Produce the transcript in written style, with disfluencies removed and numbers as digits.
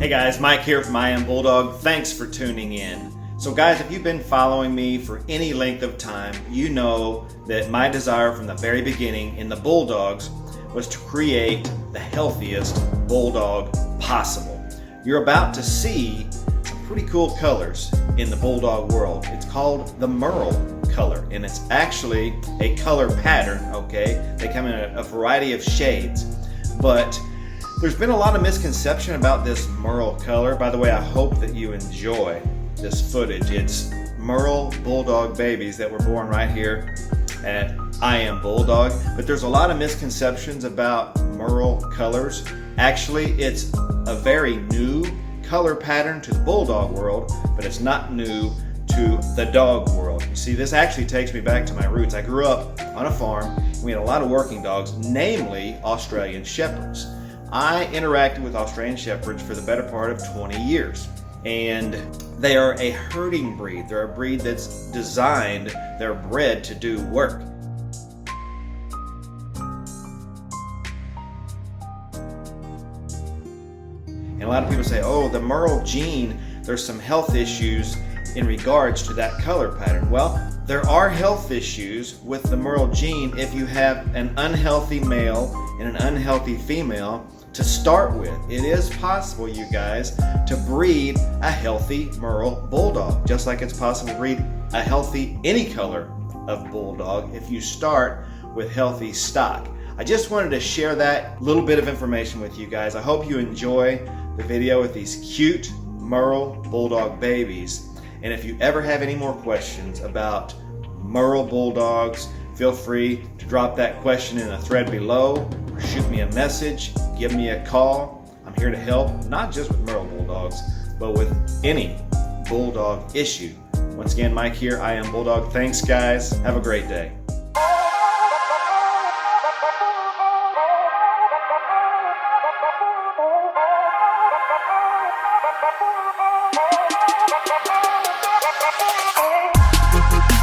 Hey guys, Mike here from I Am Bulldog. Thanks for tuning in. So guys, if you've been following me for any length of time, you know that my desire from the very beginning in the Bulldogs was to create the healthiest Bulldog possible. You're about to see some pretty cool colors in the Bulldog world. It's called the Merle color, and it's actually a color pattern, okay? They come in a variety of shades, but there's been a lot of misconception about this Merle color. By the way, I hope that you enjoy this footage. It's Merle Bulldog babies that were born right here at I Am Bulldog. But there's a lot of misconceptions about Merle colors. Actually, it's a very new color pattern to the Bulldog world, but it's not new to the dog world. You see, this actually takes me back to my roots. I grew up on a farm, and we had a lot of working dogs, namely Australian Shepherds. I interacted with Australian Shepherds for the better part of 20 years. And they are a herding breed. They're a breed that's designed, they're bred to do work. And a lot of people say, oh, the Merle gene, there's some health issues in regards to that color pattern. Well, there are health issues with the Merle gene if you have an unhealthy male and an unhealthy female to start with. It is possible, you guys, to breed a healthy Merle Bulldog, just like it's possible to breed a healthy any color of Bulldog if you start with healthy stock. I just wanted to share that little bit of information with you guys. I hope you enjoy the video with these cute Merle Bulldog babies. And if you ever have any more questions about Merle Bulldogs, feel free to drop that question in a thread below, or shoot me a message, give me a call. I'm here to help, not just with Merle Bulldogs, but with any Bulldog issue. Once again, Mike here, I Am Bulldog. Thanks guys, have a great day. Thank you.